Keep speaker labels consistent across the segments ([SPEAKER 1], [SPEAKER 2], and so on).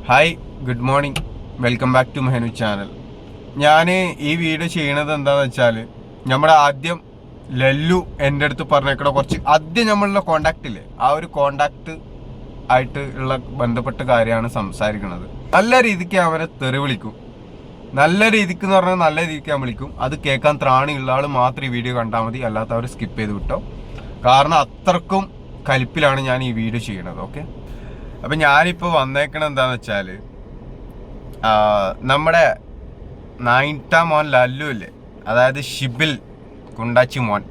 [SPEAKER 1] Hi, good morning. Welcome back to Mehanu channel. ഞാൻ ഈ video ചെയ്യണത് എന്താണെന്ന് വെച്ചാൽ, നമ്മുടെ ആദ്യം ലല്ലു എൻ്റെ അടുത്ത് പറഞ്ഞേക്കണ കുറച്ച് ആദ്യം നമ്മളുടെ കോണ്ടാക്ട് ഇല്ലേ, ആ ഒരു കോണ്ടാക്ട് ആയിട്ട് ഉള്ള ബന്ധപ്പെട്ട കാര്യമാണ് സംസാരിക്കുന്നത്. നല്ല രീതിക്ക് അവനെ തെറി വിളിക്കും. നല്ല രീതിക്ക് എന്ന് പറഞ്ഞാൽ നല്ല രീതിക്ക് ഞാൻ വിളിക്കും. അത് കേൾക്കാൻ ത്രാണിയുള്ള ആൾ മാത്രം ഈ വീഡിയോ കണ്ടാൽ മതി, അല്ലാത്തവർ സ്കിപ്പ് ചെയ്ത് വിട്ടോ. കാരണം അത്രക്കും കലിപ്പിലാണ് ഞാൻ ഈ വീഡിയോ ചെയ്യണത്. ഓക്കെ, അപ്പം ഞാനിപ്പോൾ വന്നേക്കണത് എന്താണെന്ന് വെച്ചാൽ, നമ്മുടെ 9th മോൻ ലല്ലു ഇല്ലേ, അതായത് ഷിബിൽ കുണ്ടാച്ചി മോൻ,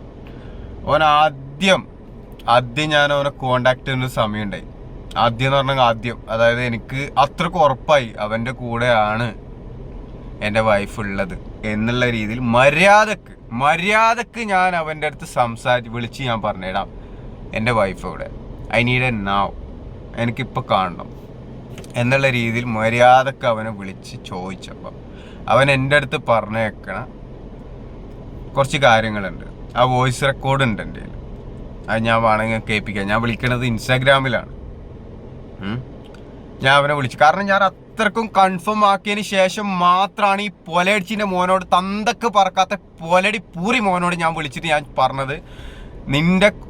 [SPEAKER 1] ഓൻ ആദ്യം ഞാൻ അവനെ കോണ്ടാക്ട് ചെയ്യുന്ന സമയമുണ്ടായി. ആദ്യം എന്ന് പറഞ്ഞാൽ അതായത് എനിക്ക് അത്രക്ക് ഉറപ്പായി അവൻ്റെ കൂടെയാണ് എൻ്റെ വൈഫ് ഉള്ളത് എന്നുള്ള രീതിയിൽ മര്യാദക്ക് ഞാൻ അവൻ്റെ അടുത്ത് വിളിച്ച് ഞാൻ പറഞ്ഞിടാം, എൻ്റെ വൈഫ് ഇവിടെ, ഐ നീഡ് എ നാവ്, എനിക്കിപ്പോൾ കാണണം എന്നുള്ള രീതിയിൽ മര്യാദക്ക് അവനെ വിളിച്ച് ചോദിച്ചപ്പോൾ അവൻ എൻ്റെ അടുത്ത് പറഞ്ഞേക്കണ കുറച്ച് കാര്യങ്ങളുണ്ട്. ആ വോയിസ് റെക്കോർഡ് ഉണ്ട് എൻ്റെ കയ്യിൽ. അത് ഞാൻ വേണമെങ്കിൽ കേൾപ്പിക്കാം. ഞാൻ വിളിക്കണത് ഇൻസ്റ്റാഗ്രാമിലാണ്. ഞാൻ അവനെ വിളിച്ചു. കാരണം ഞാൻ അത്രക്കും കൺഫേം ആക്കിയതിന് ശേഷം മാത്രമാണ് ഈ പൊലടിച്ചിൻ്റെ മോനോട്, തന്തക്ക് പറക്കാത്ത പൊലടി പൂരി മോനോട് ഞാൻ വിളിച്ചിട്ട് ഞാൻ പറഞ്ഞത്,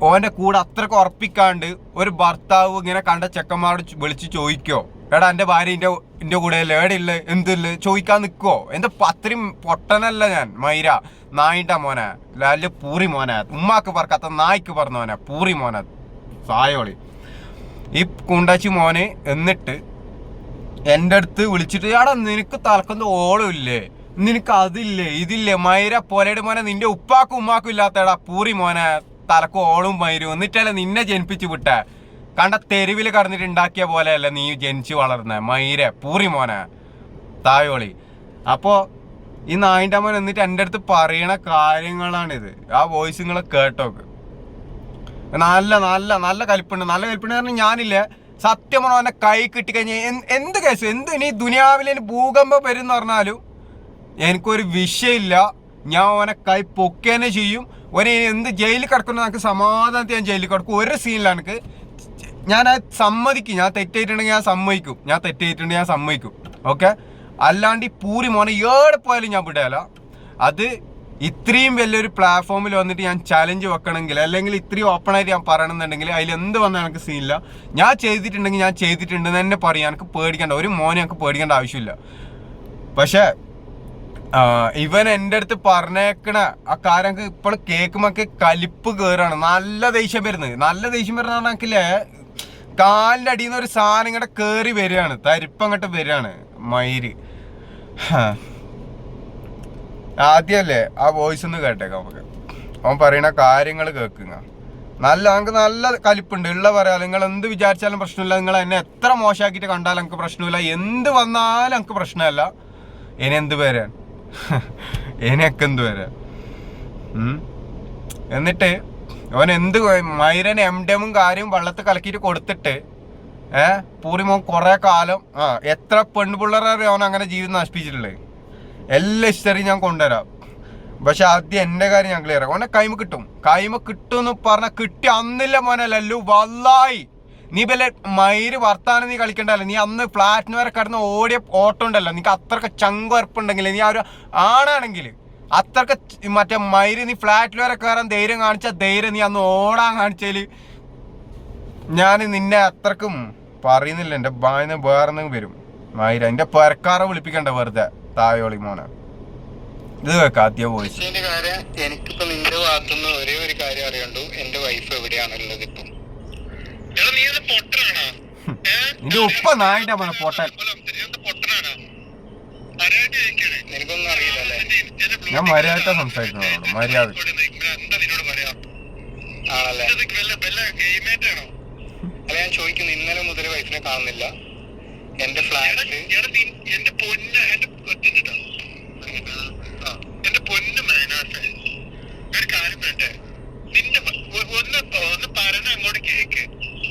[SPEAKER 1] ഓൻ്റെ കൂടെ അത്രക്ക് ഉറപ്പിക്കാണ്ട് ഒരു ഭർത്താവ് ഇങ്ങനെ കണ്ട ചെക്കന്മാരോട് വിളിച്ച് ചോദിക്കോ, എടാ എൻ്റെ ഭാര്യ എൻ്റെ കൂടെ ഏടില്ല എന്തില്ല ചോദിക്കാൻ നിൽക്കുവോ? എൻ്റെ അത്രയും പൊട്ടനല്ല ഞാൻ. മൈര നായിൻ്റെ മോനെ, ലാല് പൂറി മോനെ, ഉമ്മാക്ക് പറക്കാത്ത നായ്ക്ക് പറഞ്ഞവനെ, പൂറി മോനെ, സായോളി ഈ കുണ്ടാച്ചി മോനെ. എന്നിട്ട് എൻ്റെ അടുത്ത് വിളിച്ചിട്ട്, എടാ നിനക്ക് തലക്കൊന്ന് ഓളം ഇല്ലേ, നിനക്ക് അതില്ലേ ഇതില്ലേ, മൈര പൊലയുടെ മോനെ, നിന്റെ ഉപ്പാക്കും ഉമ്മാക്കും ഇല്ലാത്തടാ പൂറി മോനെ, തലക്ക് ഓളും മൈരും, എന്നിട്ടല്ലേ നിന്നെ ജനിപ്പിച്ച് വിട്ടേ, കണ്ട തെരുവിൽ കടന്നിട്ട് ഉണ്ടാക്കിയ പോലെയല്ല നീ ജനിച്ച് വളർന്ന മൈര പൂറി മോനെ, തായോളി. അപ്പോൾ ഈ നായിൻ്റെ മോൻ എന്നിട്ട് എൻ്റെ അടുത്ത് പറയണ കാര്യങ്ങളാണിത്. ആ വോയിസ് നിങ്ങൾ കേട്ടോക്ക്. നല്ല നല്ല നല്ല കലിപ്പുണ്ട്. പറഞ്ഞാൽ ഞാനില്ലേ, സത്യം പറഞ്ഞാൽ അവൻ്റെ കൈ കിട്ടിക്കഴിഞ്ഞാൽ എന്ത് കേസ്, എന്ത് ഇനി ദുനിയാവിൽ ഭൂകമ്പം വരും എന്ന് പറഞ്ഞാലും എനിക്കൊരു വിഷയമില്ല. ഞാൻ അവനെ കൈ പൊക്കേനെ ചെയ്യും. ഓനെ എന്ത് ജയിലിൽ കിടക്കുന്ന എനിക്ക് സമാധാനത്തിൽ ഞാൻ ജയിലിൽ കിടക്കും. ഒരു സീനിലാണ് എനിക്ക് ഞാൻ സമ്മതിക്കും. ഞാൻ തെറ്റായിട്ടുണ്ടെങ്കിൽ ഞാൻ സമ്മതിക്കും. ഓക്കെ, അല്ലാണ്ട് ഈ പൂരി മോനെ ഏടെ പോയാലും ഞാൻ വിടാല. അത് ഇത്രയും വലിയൊരു പ്ലാറ്റ്ഫോമിൽ വന്നിട്ട് ഞാൻ ചലഞ്ച് വെക്കണമെങ്കിൽ, അല്ലെങ്കിൽ ഇത്രയും ഓപ്പണായിട്ട് ഞാൻ പറയണമെന്നുണ്ടെങ്കിൽ അതിൽ എന്ത് വന്നാൽ എനിക്ക് സീനില്ല. ഞാൻ ചെയ്തിട്ടുണ്ടെങ്കിൽ ഞാൻ ചെയ്തിട്ടുണ്ടെന്ന് തന്നെ പറയാം. എനിക്ക് പേടിക്കേണ്ട, ഒരു മോനെ എനിക്ക് പേടിക്കേണ്ട ആവശ്യമില്ല. പക്ഷേ ഇവൻ എൻ്റെ അടുത്ത് പറഞ്ഞേക്കണ ആ കാര്യം ഇപ്പോൾ കേൾക്കുമ്പോൾ കലിപ്പ് കയറാണ്. നല്ല ദേഷ്യം വരുന്ന കണക്കില്ലേ, കാലിൻ്റെ അടിയിൽ നിന്ന് ഒരു സാധനം ഇങ്ങോട്ട് കയറി വരികയാണ്, തരിപ്പങ്ങോട്ട് വരികയാണ് മയിര്. ആദ്യമല്ലേ ആ വോയിസ് ഒന്ന് കേട്ടേക്കാം നമുക്ക്. അവൻ പറയുന്ന കാര്യങ്ങൾ കേൾക്കുക. നമുക്ക് നല്ല കലിപ്പുണ്ട് ഉള്ള പറയാം. നിങ്ങൾ എന്ത് വിചാരിച്ചാലും പ്രശ്നമില്ല, നിങ്ങൾ എന്നെ എത്ര മോശമാക്കിയിട്ട് കണ്ടാലും എനിക്ക് പ്രശ്നമില്ല, എന്ത് വന്നാലും എനിക്ക് പ്രശ്നമല്ല. ഇനി എന്ത് വരാൻ, ഇനിയൊക്കെ എന്ത് വരാൻ. എന്നിട്ട് അവൻ എന്ത് മൈരൻ എംഡെമും കാര്യം വെള്ളത്തിൽ കലക്കിയിട്ട് കൊടുത്തിട്ട് പൂരിമോൻ കുറെ കാലം എത്ര പെൺപിള്ളേരെ അവൻ അങ്ങനെ ജീവിതം നശിപ്പിച്ചിട്ടുള്ളത്. എല്ലാ ഹിസ്റ്ററി ഞാൻ കൊണ്ടുവരാം. പക്ഷെ ആദ്യം എൻ്റെ കാര്യം ഞാൻ ക്ലിയർ ആക്കാം. അവനെ കൈമ കിട്ടും എന്ന് പറഞ്ഞാൽ കിട്ടി അന്നില്ല മോനെ ലല്ലു. വല്ലായി നീ വല്ല മയിര് വർത്താനം നീ കളിക്കണ്ടല്ലോ. നീ അന്ന് ഫ്ലാറ്റിന് വരെ കിടന്ന് ഓടിയ ഓട്ടം ഉണ്ടല്ലോ, നീക്ക് അത്രക്ക് ചങ്കുറപ്പുണ്ടെങ്കിൽ, നീ ആ ഒരു ആണാണെങ്കിൽ അത്രക്ക് മറ്റേ മയിര് നീ ഫ്ലാറ്റിൽ വരെ കയറാൻ ധൈര്യം കാണിച്ച ധൈര്യം നീ അന്ന് ഓടാൻ കാണിച്ചാൽ ഞാൻ നിന്നെ അത്രക്കും പറയുന്നില്ല. എൻ്റെ ബാന്ന് വേറെന്തെങ്കിലും വരും മയിര. എൻ്റെ പെരക്കാറെ വിളിപ്പിക്കണ്ട വെറുതെ, തായോളി മോനെ. ഇത് കേൾക്കാം ആദ്യം വോയിസ്.
[SPEAKER 2] എനിക്കിപ്പോ നിന്റെ ഭാഗത്തുനിന്ന് ഒരേ ഒരു കാര്യം അറിയണ്ടു, എന്റെ വൈഫ് എവിടെയാണുള്ളത് ഇപ്പം.
[SPEAKER 1] നിന്റെ ഉപ്പ നായിന്റെ മോനെ പൊട്ടൻ.
[SPEAKER 2] എനിക്കൊന്നും അറിയില്ലല്ലേ.
[SPEAKER 1] ഞാൻ മര്യാദ സംസാരിക്കുന്നതാണ്, മര്യാദ.
[SPEAKER 2] ആണല്ലേ? അല്ല, ഞാൻ ചോദിക്കുന്നു, ഇന്നലെ മുതൽ വൈഫിനെ കാണുന്നില്ല എന്റെ ഫ്ലാറ്റില്. എന്റെ പൊന്ന് മേനാട്ടെ, ഒരു കാര്യം വേണ്ടേ, നിന്റെ ഒന്ന് പറഞ്ഞ അങ്ങോട്ട് കേക്ക്.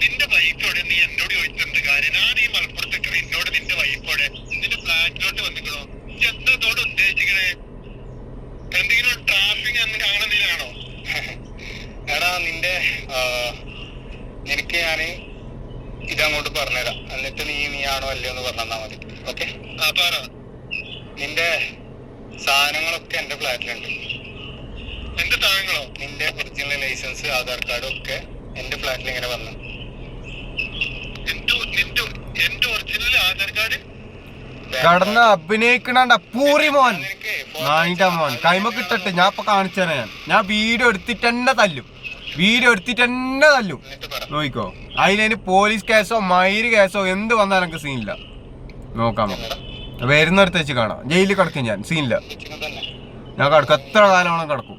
[SPEAKER 2] നിന്റെ വൈഫോടെ നീ എന്നോട് ചോദിച്ചിട്ടുണ്ട് കാര്യം. ഞാൻ ഈ മലപ്പുറത്തേക്ക് എന്നോട് നിന്റെ വൈഫോടെ നിന്റെ ഫ്ലാറ്റിലോട്ട് വന്നിക്കണോ, എത്രത്തോടെ ഉദ്ദേശിക്കണേ? എന്തെങ്കിലും ട്രാഫിക് അങ്ങനെ ഇതങ്ങോട്ട് പറഞ്ഞുതരാം, എന്നിട്ട് നീ ആണോ അല്ലയോ എന്ന് പറഞ്ഞാൽ മതി. ഓക്കെ? നിന്റെ സാധനങ്ങളൊക്കെ എന്റെ ഫ്ലാറ്റിലുണ്ട്. എന്റെ സാധനങ്ങളോ? നിന്റെ ഒറിജിനൽ ലൈസൻസ്, ആധാർ കാർഡും ഒക്കെ എന്റെ ഫ്ലാറ്റിൽ ഇങ്ങനെ വന്നു. എന്റെ ഒറിജിനൽ ആധാർ കാർഡ്
[SPEAKER 1] കടന്ന് അഭിനയിക്കണണ്ട പൂറി മോൻ നായിന്റെ മോൻ കൈമ കിട്ടട്ടെ. ഞാൻ ഇപ്പൊ കാണിച്ചു തരാം. ഞാൻ വീഡിയോ എടുത്തിട്ട് തന്നെ തല്ലും. നോക്കിക്കോ, അതിന് പോലീസ് കേസോ മയിര് കേസോ എന്ത് വന്നാലും എനിക്ക് സീനില്ല. നോക്കാം, വരുന്നിടത്ത് വെച്ച് കാണാം. ജയിലിൽ കിടക്കും ഞാൻ, സീനില്ല. ഞാൻ കിടക്കും, എത്ര കാലം വേണം കിടക്കും.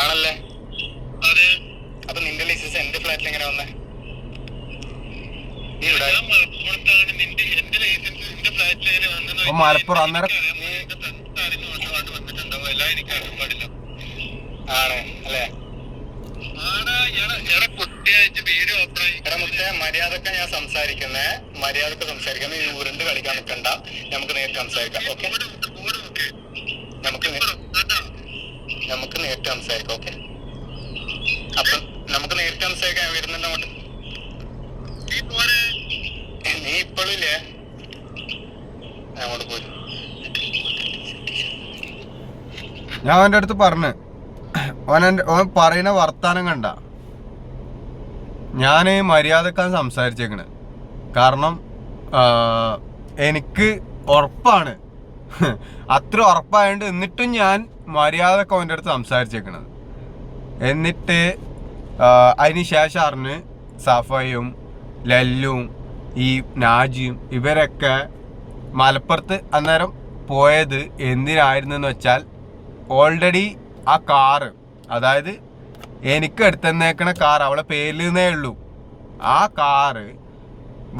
[SPEAKER 2] ആണല്ലേ? അപ്പൊ നിന്റെ ലൈസൻസ് എന്റെ ഫ്ലാറ്റിൽ എങ്ങനെ വന്നേ?
[SPEAKER 1] മലപ്പുറം അന്നേരം
[SPEAKER 2] ആണ് അല്ലേ? മര്യാദക്ക് ഞാൻ സംസാരിക്കുന്നേ, മര്യാദക്ക് സംസാരിക്കുന്ന. ഈ ഉരുണ്ട് കളിക്കാൻ നിൽക്കണ്ട, നമുക്ക് നേരിട്ട് സംസാരിക്കാം. ഓക്കെ? നമുക്ക് നേരിട്ട് സംസാരിക്കാം. ഓക്കെ? അപ്പൊ നമുക്ക് നേരിട്ട് സംസാരിക്കാൻ വരുന്നുണ്ട് അങ്ങോട്ട്. നീ ഇപ്പോഴില്ലേ അങ്ങോട്ട് പോയി.
[SPEAKER 1] ഞാൻ അവൻ്റെ അടുത്ത് പറഞ്ഞു, ഓൻ പറയുന്ന വർത്താനം കണ്ട ഞാൻ മര്യാദക്കാണ് സംസാരിച്ചേക്കണ്. കാരണം എനിക്ക് ഉറപ്പാണ്, അത്ര ഉറപ്പായതുകൊണ്ട് എന്നിട്ടും ഞാൻ മര്യാദക്ക് അവൻ്റെ അടുത്ത് സംസാരിച്ചേക്കണത്. എന്നിട്ട് അതിന് ശേഷം അറിഞ്ഞ് സഫയും ലല്ലും ഈ നാജിയും ഇവരൊക്കെ മലപ്പുറത്ത് അന്നേരം പോയത് എന്തിനായിരുന്നെന്ന് വെച്ചാൽ, ഓൾറെഡി ആ കാറ്, അതായത് എനിക്ക് എടുത്തന്നേക്കണ കാർ അവളെ പേരിൽ നിന്നേ ഉള്ളൂ. ആ കാറ്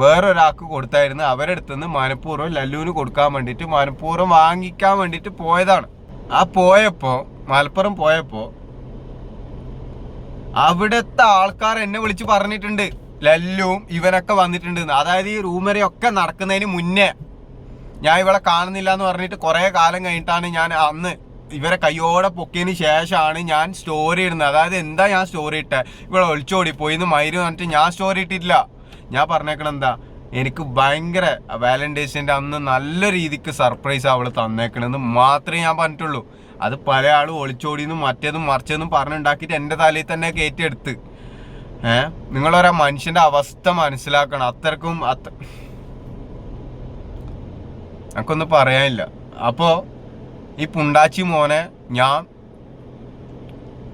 [SPEAKER 1] വേറൊരാൾക്ക് കൊടുത്തായിരുന്നു. അവരെടുത്തുനിന്ന് മനഃപൂർവ്വം ലല്ലുവിന് കൊടുക്കാൻ വേണ്ടിയിട്ട്, മനഃപൂർവ്വം വാങ്ങിക്കാൻ വേണ്ടിയിട്ട് പോയതാണ്. ആ മലപ്പുറം പോയപ്പോൾ അവിടുത്തെ ആൾക്കാർ എന്നെ വിളിച്ച് പറഞ്ഞിട്ടുണ്ട് ലല്ലുവും ഇവനൊക്കെ വന്നിട്ടുണ്ട്. അതായത് ഈ റൂമരയൊക്കെ നടക്കുന്നതിന് മുന്നേ ഞാൻ ഇവളെ കാണുന്നില്ല എന്ന് പറഞ്ഞിട്ട് കുറേ കാലം കഴിഞ്ഞിട്ടാണ് ഞാൻ അന്ന് ഇവരെ കയ്യോടെ പൊക്കിയതിന് ശേഷമാണ് ഞാൻ സ്റ്റോറി ഇടുന്നത്. അതായത് എന്താ ഞാൻ സ്റ്റോറി ഇട്ടേ, ഇവിടെ ഒളിച്ചോടി പോയി എന്ന് മയിര് പറഞ്ഞിട്ട് ഞാൻ സ്റ്റോറി ഇട്ടിട്ടില്ല. ഞാൻ പറഞ്ഞേക്കണം എന്താ, എനിക്ക് ഭയങ്കര വാലന്റൈൻസിൻ്റെ അന്ന് നല്ല രീതിക്ക് സർപ്രൈസ് അവൾ തന്നേക്കണമെന്ന് മാത്രമേ ഞാൻ പറഞ്ഞിട്ടുള്ളൂ. അത് പല ആളും ഒളിച്ചോടിയെന്നും മറ്റേതും മറിച്ചതെന്നും പറഞ്ഞുണ്ടാക്കിയിട്ട് എൻ്റെ തലയിൽ തന്നെ കയറ്റിയെടുത്ത്. നിങ്ങളൊരാ മനുഷ്യൻ്റെ അവസ്ഥ മനസ്സിലാക്കണം. അത്രക്കും എനിക്കൊന്നും പറയാനില്ല. അപ്പോൾ ഈ പുണ്ടാച്ചി മോനെ ഞാൻ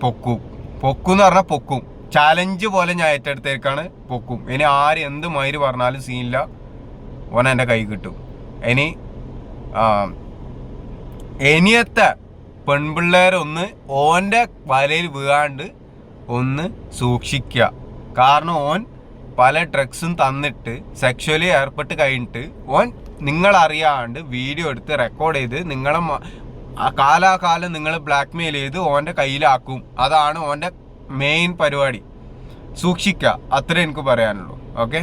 [SPEAKER 1] പൊക്കൂന്ന് പറഞ്ഞാൽ പൊക്കും. ചാലഞ്ച് പോലെ ഞാൻ ഏറ്റെടുത്തേക്കാണ്, പൊക്കും. ഇനി ആര് എന്ത് മയിര് പറഞ്ഞാലും സീനില്ല, ഓൻ എൻ്റെ കൈ കിട്ടും. ഇനിയത്തെ പെൺപിള്ളേരൊന്ന് ഓൻ്റെ വലയിൽ വീഴാണ്ട് ഒന്ന് സൂക്ഷിക്കുക. കാരണം ഓൻ പല ഡ്രഗ്സും തന്നിട്ട് സെക്ഷുവലി ഏർപ്പെട്ട് കഴിഞ്ഞിട്ട് ഓൻ നിങ്ങളറിയാണ്ട് വീഡിയോ എടുത്ത് റെക്കോർഡ് ചെയ്ത് നിങ്ങളെ കാലാകാലം നിങ്ങൾ ബ്ലാക്ക് മെയിൽ ചെയ്ത് ഓൻ്റെ കയ്യിലാക്കും. അതാണ് ഓൻ്റെ മെയിൻ പരിപാടി. സൂക്ഷിക്കുക, അത്രേ എനിക്ക് പറയാനുള്ളൂ. ഓക്കെ?